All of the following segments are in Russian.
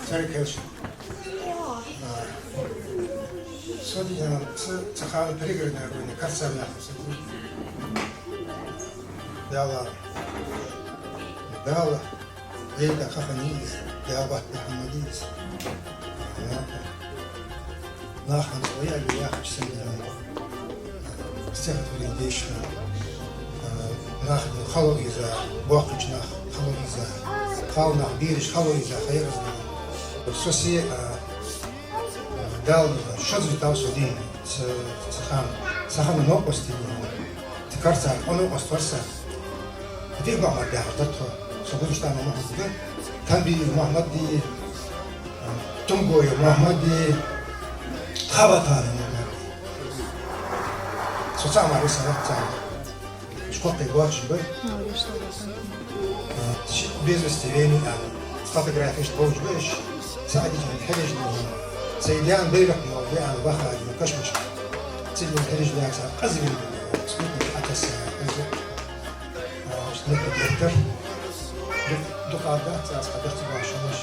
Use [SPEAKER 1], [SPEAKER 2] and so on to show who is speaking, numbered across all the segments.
[SPEAKER 1] Serkeş. Sodiyan sakal perigörne oyunu katsam yapmışsın. Dağlar. Dağlar. Leyla kafanıyız. Dağbat Muhammediyiz. Nahın oya liyah sen استهدف ديشنا ناخذ خلو إذا واقجنا خلو إذا خالنا بيرش خلو إذا خير سوسي دال شذ تاوسو دين سخان نوبستي تكرسا أنو أستورسا دي بعض دهرتها سبوش تانا محمد تنبي محمد دي تنبوي محمد دي خبطان سوسا ما رسالة تاعي شقق يبغى شباب بيزنس-تيريني فوتوغرافيش بوج باش ساعدي عن الحرج سيديان بيرق يوضيان بخاج ما كشمش سيدي الحرج بيان ساعد قزمي سكوتني حتى الساعة شنو بتذكر دقة ده ساعة قدرت بعشرش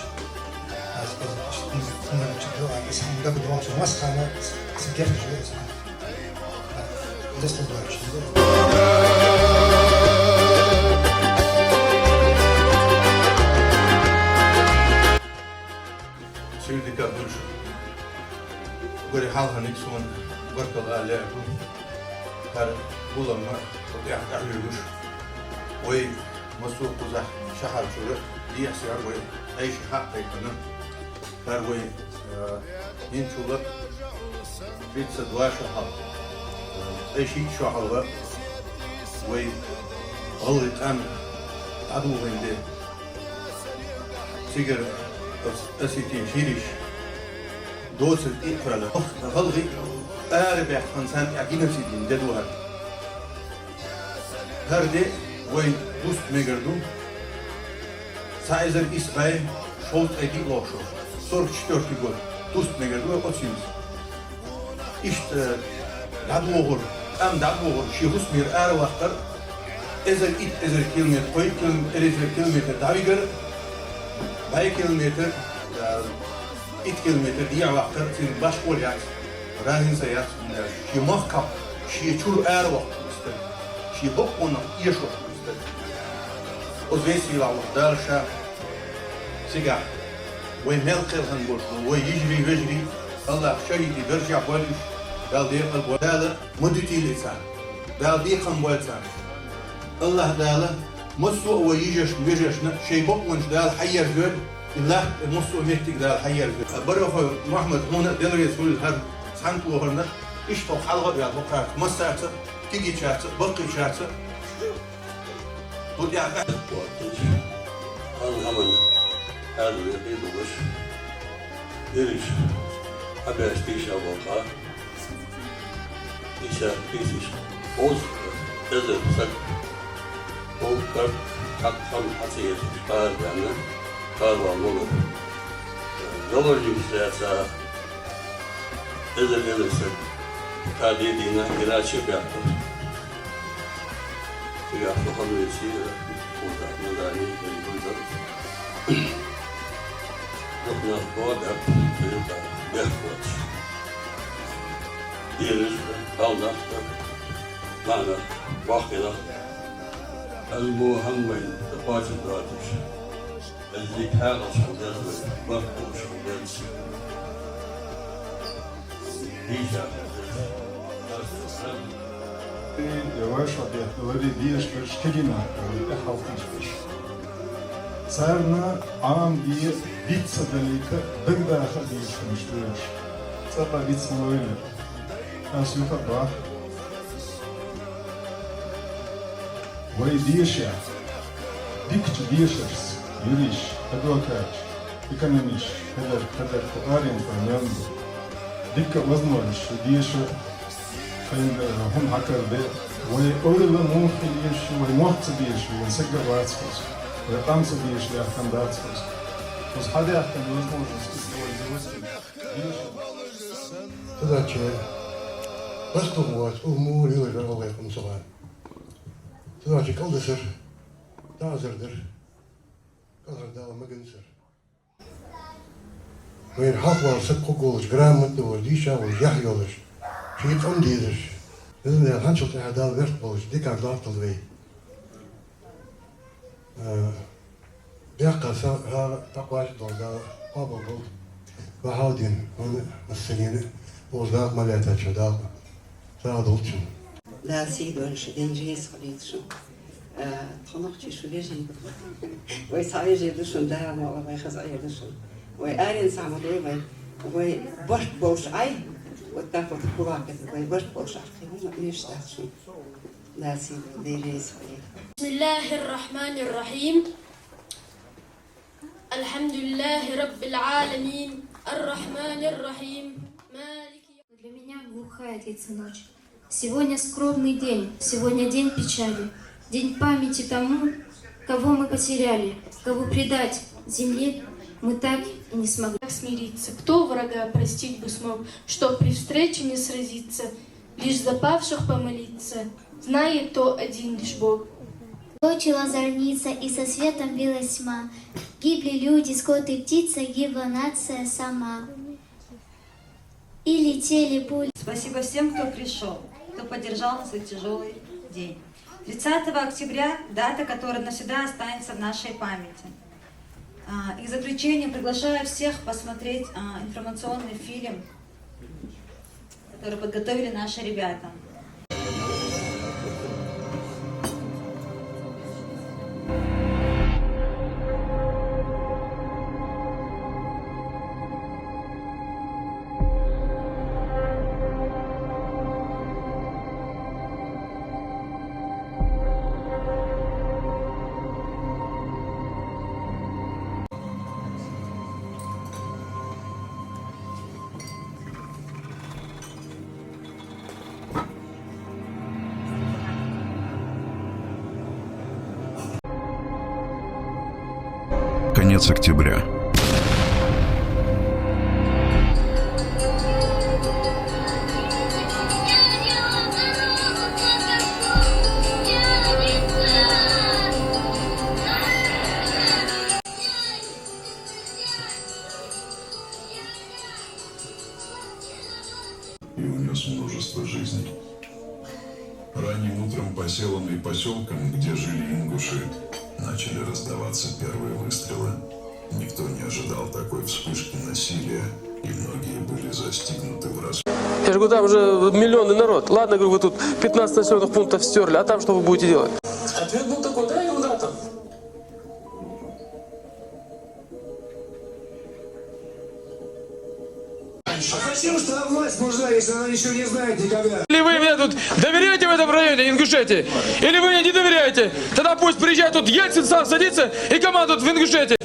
[SPEAKER 1] از اشتي من شكله عايز هم ده بدوام شو مسخنا سكرت شوية ساعة دست دارش
[SPEAKER 2] سيدي كابوش قولي حالها نكسون قرطل آلعكم هر بولما وطيح تعليلوش وي مسوق قزح شحر شورة دي احسيار وي ايش حق يكنا هر وي ينشولا بيت سدواش حق ايش شو حلوة وي غلط ام عدو وين دي سيجر أسيتين شيريش دوسر إقرأ غلغي أربع خمسان أكيد سيدين جدوها هردي وين دوست ميجردو سايزر إسباي شولت أدي لوشو صور كشتورتي قول دوست ميجردو أتسيمس إشت دعوهر أم دعوهر شيخوس مير وقتر إزر كيلومتر قوي كيلومتر دعويجر باي كيلومتر 1 كيلومتر دي وقتر في باش قوليات راهن سيات شي مخكب شي تشور وقت شي بقونا يشو وزيسي لا دارشا سيجا وملقل هنقول ويجري الله شيء يرجع بالش قال دي البوالة مدتي لسان قال دي قنبوالسان الله داله مسوء ويجشنا شيء بقونش دال حير جد الله مسوء مهتك دال حير جد بروح محمد هنا دل يسول هذا سانتو هنا إيش تو حلقة يا بقى مسافة تيجي شاتة بقي شاتة تودي على
[SPEAKER 3] أنا هذا يبيد وش إيش أبي أشتيش أبغى إيش أوز إذا سك وكر حتى حسيت قال يعني قال والله يوم الجمعة إذا سك كادينا كراش بيعطر بيعطر خمسة وده مداني بالبلد نحن قادر بيخوت يرجع بالنا معنا باقينا المهمين تقاش الراتش اللي كان شغال مركب شغال ديجا
[SPEAKER 4] يواش ودي ديش برش كجينا ودي حالتش برش صارنا عام دي بيتزا دليكا بقدر أخديش مشتريش صار بيتزا مويلة ناس يفضل ويديش يعني ديكت ديشرس يريش أدوكاش يكنميش هذا قارين فنياندو ديك وزنورش ديش فين هم حكر بيت ويقول له ممكن يش ويموت ديش ويسجل واتسكوس танцы більше, як кандидатськість. Господи, як там невозможность использовать.
[SPEAKER 1] Задача бастумувати, умурили жалалайкум салам. Задача калдысыр, тазырдыр, казырдалы мыгынсыр. Мен хақ болсып қоғылыш, грамоты болыш, диша болыш, яхи болыш, шиит он дейдір. Біздің де қаншылты әдал верт болыш, декар лартыл бей. Бияққа тақваш долда қабыл болды. Вахаудин, он мәселені оздақ малята чадал, сағдыл үшін.
[SPEAKER 5] لا سيدو الشدين جيس خليتشو تخنقتي شو ليجي ويسعي جيدشون دا ما والله يخزع يدشون ويقارن سعمدوي وي برش بوش عي وتاخد كراكة وي برش بوش عقي ما نيش تحشون لا سيدو دي جيس خليت
[SPEAKER 6] بسم الله الرحمن الرحيم الحمد لله رب العالمين الرحمن الرحيم مالك يوم.
[SPEAKER 7] Для меня глухая длится ночь. Сегодня скорбный день, сегодня день печали, день памяти тому, кого мы потеряли, кого предать земле мы так и не смогли.
[SPEAKER 6] Как смириться, кто врага простить бы смог, что при встрече не сразиться, лишь за павших помолиться, знает то один лишь Бог.
[SPEAKER 8] Точила зорница, и со светом билась тьма. Гибли люди, скот и птица, гибла нация сама. И летели пули.
[SPEAKER 9] Спасибо всем, кто пришел, кто поддержал нас в этот тяжелый день. 30 октября – дата, которая навсегда останется в нашей памяти. И в заключение приглашаю всех посмотреть информационный фильм, который подготовили наши ребята.
[SPEAKER 10] Конец октября.
[SPEAKER 11] И унес множество жизней. Ранним утром по селам и поселкам, где жили ингуши, начали раздаваться первые выстрелы. Никто не ожидал такой вспышки насилия, и многие были застигнуты врасплох.
[SPEAKER 12] Я же говорю, там же миллионный народ. Ладно, говорю, вы тут 15 населенных пунктов стерли, а там что вы будете делать? Ответ был такой, да, ерунда там.
[SPEAKER 1] А зачем что власть нужна, если она ничего не знает никогда?
[SPEAKER 12] Или вы мне тут доверяете в этом районе, Ингушетии? Или вы мне не доверяете? Тогда пусть приезжает тут Ельцин сам садится и командует в Ингушетии.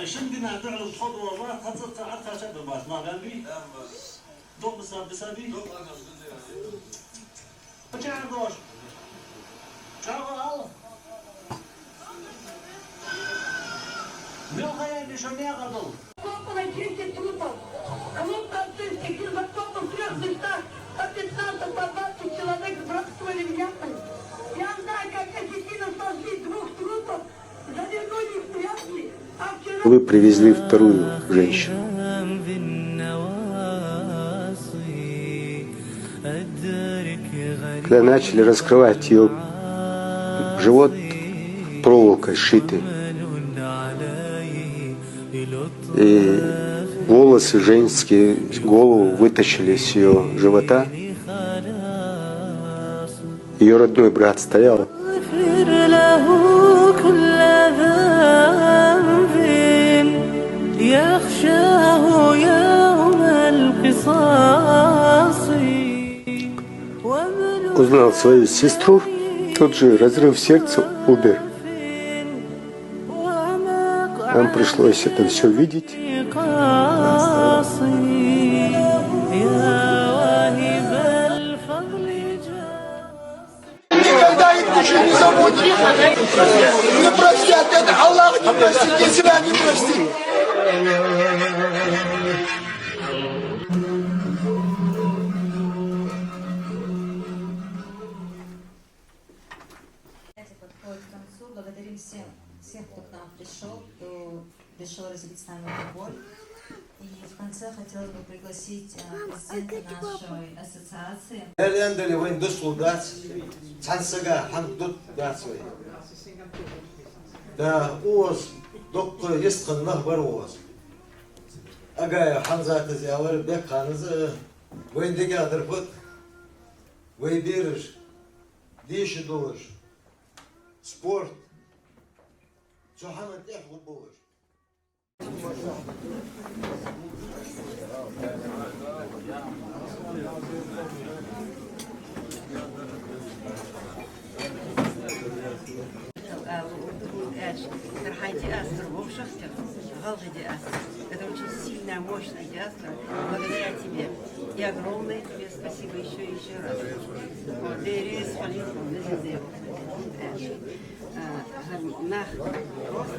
[SPEAKER 13] Şimdi nerede oldu var? Hazır arkadaşlar da var. Naber bir? Dok misabi. Bıçağı koş. Çağı al. Ne hayal nişaneye kadar?
[SPEAKER 14] Около 10 трупов. Колонка артистских из окопов в 3 местах по 15, по 20 человек сбрасывали в ямы. Я знаю, как осетины сожгли 2 трупов, завернули в тряпки.
[SPEAKER 15] Вы привезли вторую женщину. Когда начали раскрывать ее живот проволокой сшитый, и волосы женские, голову вытащили с ее живота, ее родной брат стоял. Узнал свою сестру, Тут же разрыв сердца, умер. Нам пришлось это все видеть.
[SPEAKER 14] Никогда их еще не забудь. Не простят, это Аллах не простит, и себя не простит.
[SPEAKER 9] Подходит к концу. Благодарим всех, кто к нам пришел, кто пришел разделить с нами эту боль. И в конце хотелось бы пригласить президента нашей ассоциации.
[SPEAKER 16] Элендели вен дуслу дац, цансага хандут дацвей. Да уоз докко естханнах бар уоз. Агая ханзаты зявар бек ханзы вендеги адырпыт вейбирыш диши дулыш спорт чоханат тех лупулыш.
[SPEAKER 5] Это очень сильная, мощная диаспора. Благодаря тебе. И огромное тебе спасибо еще и еще раз. Просто